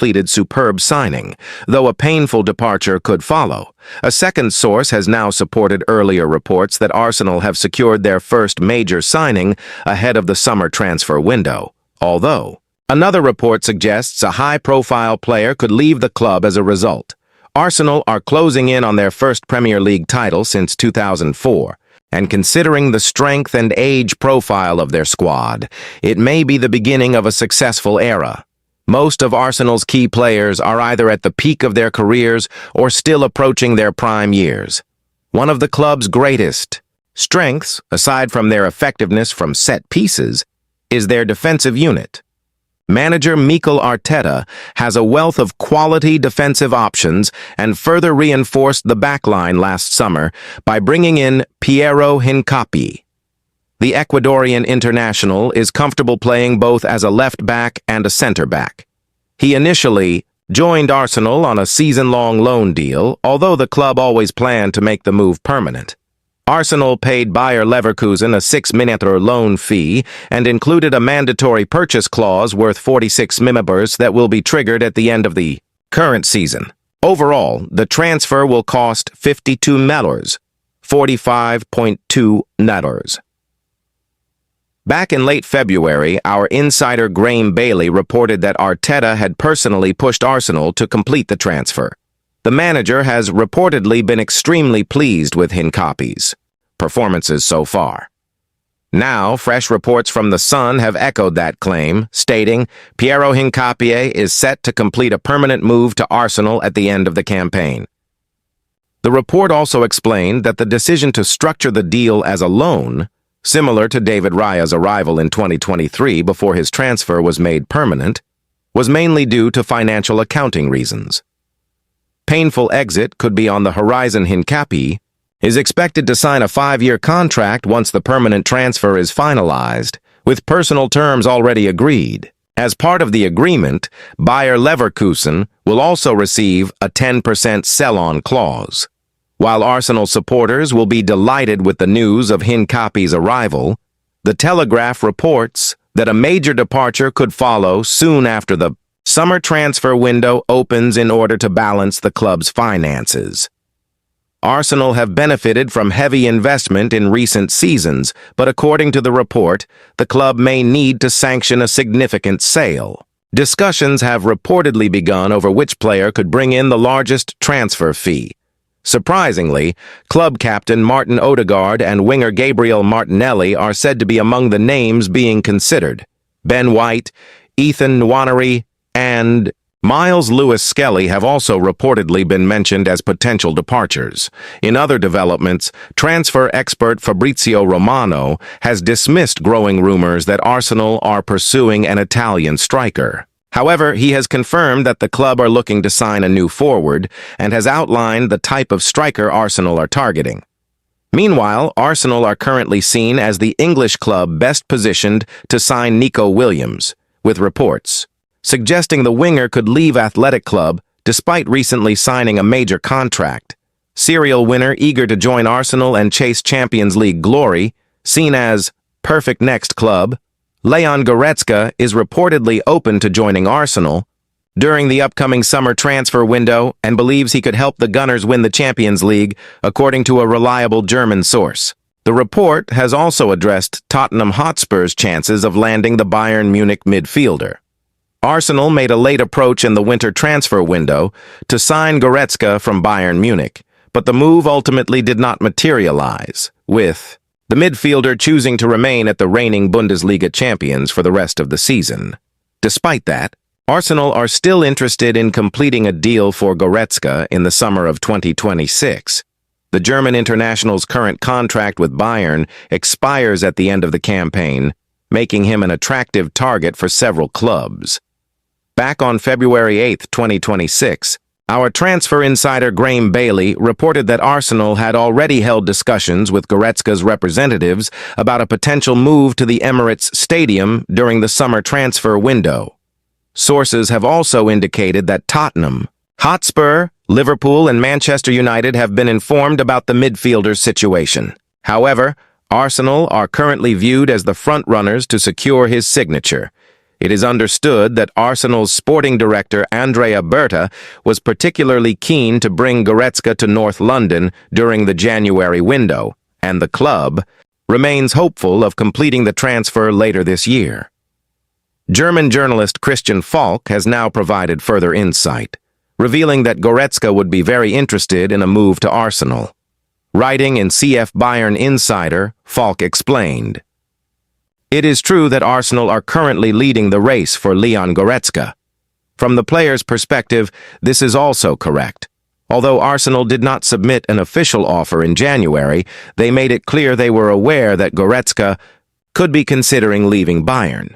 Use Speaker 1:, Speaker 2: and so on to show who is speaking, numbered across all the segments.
Speaker 1: completed superb signing, though a painful departure could follow. A second source has now supported earlier reports that Arsenal have secured their first major signing ahead of the summer transfer window, although another report suggests a high-profile player could leave the club as a result. Arsenal are closing in on their first Premier League title since 2004, and considering the strength and age profile of their squad, it may be the beginning of a successful era. Most of Arsenal's key players are either at the peak of their careers or still approaching their prime years. One of the club's greatest strengths, aside from their effectiveness from set pieces, is their defensive unit. Manager Mikel Arteta has a wealth of quality defensive options and further reinforced the backline last summer by bringing in Piero Hincapié. The Ecuadorian international is comfortable playing both as a left-back and a center-back. He initially joined Arsenal on a season-long loan deal, although the club always planned to make the move permanent. Arsenal paid Bayer Leverkusen a 6 million loan fee and included a mandatory purchase clause worth 46 million that will be triggered at the end of the current season. Overall, the transfer will cost 52 million, 45.2 million. Back in late February, our insider Graham Bailey reported that Arteta had personally pushed Arsenal to complete the transfer. The manager has reportedly been extremely pleased with Hincapié's performances so far. Now, fresh reports from The Sun have echoed that claim, stating Piero Hincapié is set to complete a permanent move to Arsenal at the end of the campaign. The report also explained that the decision to structure the deal as a loan, similar to David Raya's arrival in 2023 before his transfer was made permanent, was mainly due to financial accounting reasons. Painful exit could be on the horizon. Hincapié is expected to sign a 5-year contract once the permanent transfer is finalized, with personal terms already agreed. As part of the agreement, Bayer Leverkusen will also receive a 10% sell-on clause. While Arsenal supporters will be delighted with the news of Hincapié's arrival, The Telegraph reports that a major departure could follow soon after the summer transfer window opens in order to balance the club's finances. Arsenal have benefited from heavy investment in recent seasons, but according to the report, the club may need to sanction a significant sale. Discussions have reportedly begun over which player could bring in the largest transfer fee. Surprisingly, club captain Martin Odegaard and winger Gabriel Martinelli are said to be among the names being considered. Ben White, Ethan Nwaneri, and Miles Lewis-Skelly have also reportedly been mentioned as potential departures. In other developments, transfer expert Fabrizio Romano has dismissed growing rumors that Arsenal are pursuing an Italian striker. However, he has confirmed that the club are looking to sign a new forward and has outlined the type of striker Arsenal are targeting. Meanwhile, Arsenal are currently seen as the English club best positioned to sign Nico Williams, with reports suggesting the winger could leave Athletic Club despite recently signing a major contract. Serial winner eager to join Arsenal and chase Champions League glory, seen as perfect next club, Leon Goretzka is reportedly open to joining Arsenal during the upcoming summer transfer window and believes he could help the Gunners win the Champions League, according to a reliable German source. The report has also addressed Tottenham Hotspur's chances of landing the Bayern Munich midfielder. Arsenal made a late approach in the winter transfer window to sign Goretzka from Bayern Munich, but the move ultimately did not materialize, with the midfielder choosing to remain at the reigning Bundesliga champions for the rest of the season. Despite that, Arsenal are still interested in completing a deal for Goretzka in the summer of 2026. The German international's current contract with Bayern expires at the end of the campaign, making him an attractive target for several clubs. Back on February 8, 2026, our transfer insider Graham Bailey reported that Arsenal had already held discussions with Goretzka's representatives about a potential move to the Emirates Stadium during the summer transfer window. Sources have also indicated that Tottenham Hotspur, Liverpool, and Manchester United have been informed about the midfielder's situation. However, Arsenal are currently viewed as the front-runners to secure his signature. It is understood that Arsenal's sporting director Andrea Berta was particularly keen to bring Goretzka to North London during the January window, and the club remains hopeful of completing the transfer later this year. German journalist Christian Falk has now provided further insight, revealing that Goretzka would be very interested in a move to Arsenal. Writing in CF Bayern Insider, Falk explained, "It is true that Arsenal are currently leading the race for Leon Goretzka. From the player's perspective, this is also correct. Although Arsenal did not submit an official offer in January, they made it clear they were aware that Goretzka could be considering leaving Bayern.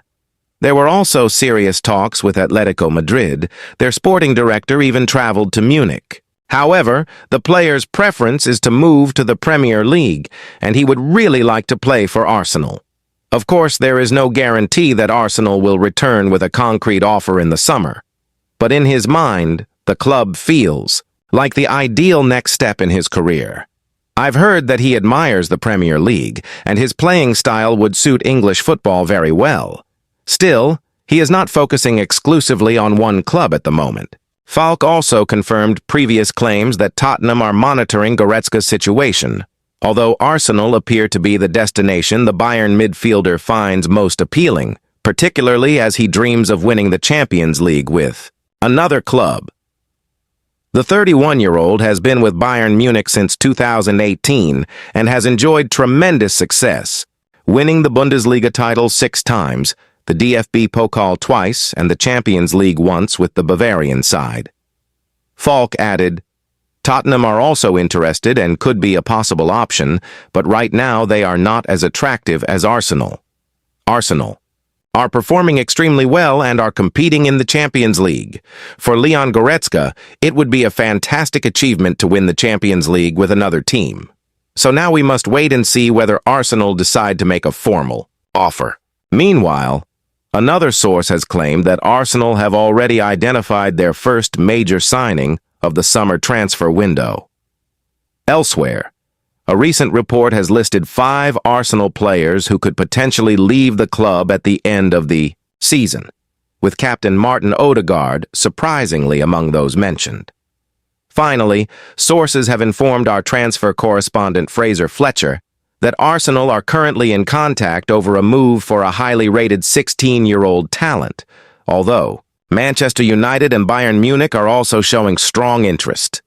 Speaker 1: There were also serious talks with Atletico Madrid. Their sporting director even traveled to Munich. However, the player's preference is to move to the Premier League, and he would really like to play for Arsenal. Of course, there is no guarantee that Arsenal will return with a concrete offer in the summer. But in his mind, the club feels like the ideal next step in his career. I've heard that he admires the Premier League, and his playing style would suit English football very well. Still, he is not focusing exclusively on one club at the moment." Falk also confirmed previous claims that Tottenham are monitoring Goretzka's situation. Although Arsenal appear to be the destination the Bayern midfielder finds most appealing, particularly as he dreams of winning the Champions League with another club. The 31-year-old has been with Bayern Munich since 2018 and has enjoyed tremendous success, winning the Bundesliga title 6 times, the DFB Pokal twice, and the Champions League once with the Bavarian side. Falk added, "Tottenham are also interested and could be a possible option, but right now they are not as attractive as Arsenal. Arsenal are performing extremely well and are competing in the Champions League. For Leon Goretzka, it would be a fantastic achievement to win the Champions League with another team. So now we must wait and see whether Arsenal decide to make a formal offer." Meanwhile, another source has claimed that Arsenal have already identified their first major signing of the summer transfer window. Elsewhere, a recent report has listed 5 Arsenal players who could potentially leave the club at the end of the season, with captain Martin Odegaard surprisingly among those mentioned. Finally, sources have informed our transfer correspondent Fraser Fletcher that Arsenal are currently in contact over a move for a highly rated 16-year-old talent, although Manchester United and Bayern Munich are also showing strong interest.